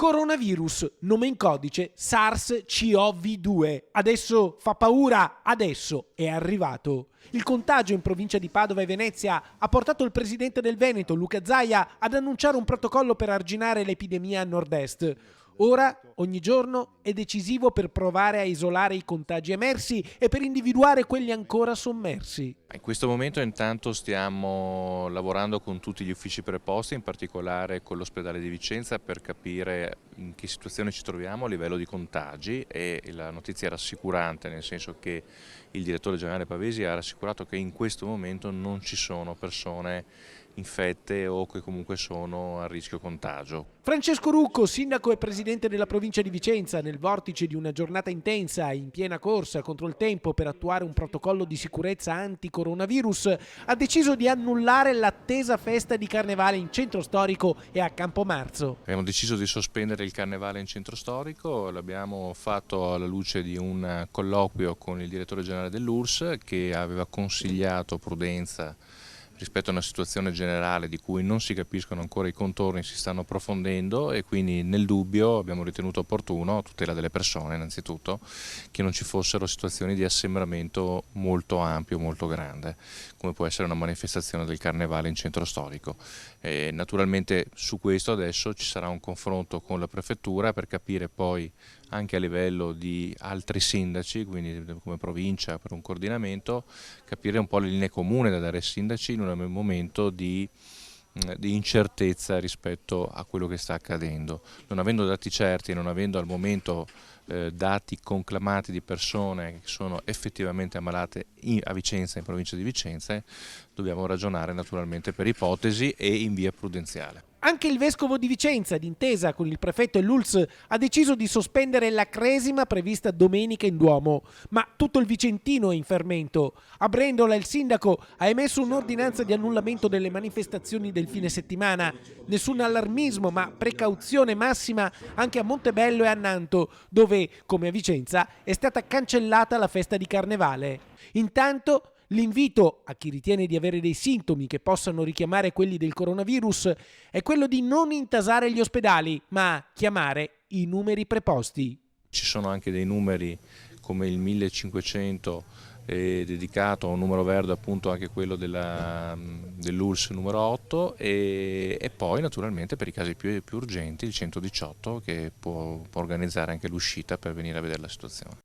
Coronavirus, nome in codice SARS-CoV-2. Adesso fa paura, adesso è arrivato. Il contagio in provincia di Padova e Venezia ha portato il presidente del Veneto, Luca Zaia, ad annunciare un protocollo per arginare l'epidemia a nord-est. Ora, ogni giorno, è decisivo per provare a isolare i contagi emersi e per individuare quelli ancora sommersi. In questo momento intanto stiamo lavorando con tutti gli uffici preposti, in particolare con l'ospedale di Vicenza, per capire in che situazione ci troviamo a livello di contagi, e la notizia è rassicurante, nel senso che il direttore generale Pavesi ha rassicurato che in questo momento non ci sono persone infette o che comunque sono a rischio contagio. Francesco Rucco, sindaco e presidente della provincia di Vicenza, nel vortice di una giornata intensa in piena corsa contro il tempo per attuare un protocollo di sicurezza anti-coronavirus, ha deciso di annullare l'attesa festa di Carnevale in centro storico e a Campomarzo. Abbiamo deciso di sospendere il Carnevale in centro storico, l'abbiamo fatto alla luce di un colloquio con il direttore generale dell'URSS, che aveva consigliato prudenza rispetto a una situazione generale di cui non si capiscono ancora i contorni, si stanno approfondendo, e quindi nel dubbio abbiamo ritenuto opportuno, a tutela delle persone innanzitutto, che non ci fossero situazioni di assembramento molto ampio, molto grande, come può essere una manifestazione del Carnevale in centro storico. Naturalmente su questo adesso ci sarà un confronto con la prefettura per capire poi anche a livello di altri sindaci, quindi come provincia, per un coordinamento, capire un po' le linee comuni da dare ai sindaci in un momento di incertezza rispetto a quello che sta accadendo. Non avendo dati certi e non avendo al momento dati conclamati di persone che sono effettivamente ammalate a Vicenza, in provincia di Vicenza, dobbiamo ragionare naturalmente per ipotesi e in via prudenziale. Anche il vescovo di Vicenza, d'intesa con il prefetto e l'ULSS, ha deciso di sospendere la cresima prevista domenica in Duomo. Ma tutto il vicentino è in fermento. A Brendola il sindaco ha emesso un'ordinanza di annullamento delle manifestazioni del fine settimana. Nessun allarmismo, ma precauzione massima anche a Montebello e a Nanto, dove, come a Vicenza, è stata cancellata la festa di Carnevale. Intanto, l'invito a chi ritiene di avere dei sintomi che possano richiamare quelli del coronavirus è quello di non intasare gli ospedali, ma chiamare i numeri preposti. Ci sono anche dei numeri come il 1500 dedicato a un numero verde, appunto anche quello dell'ULSS numero 8, e poi naturalmente per i casi più urgenti il 118, che può organizzare anche l'uscita per venire a vedere la situazione.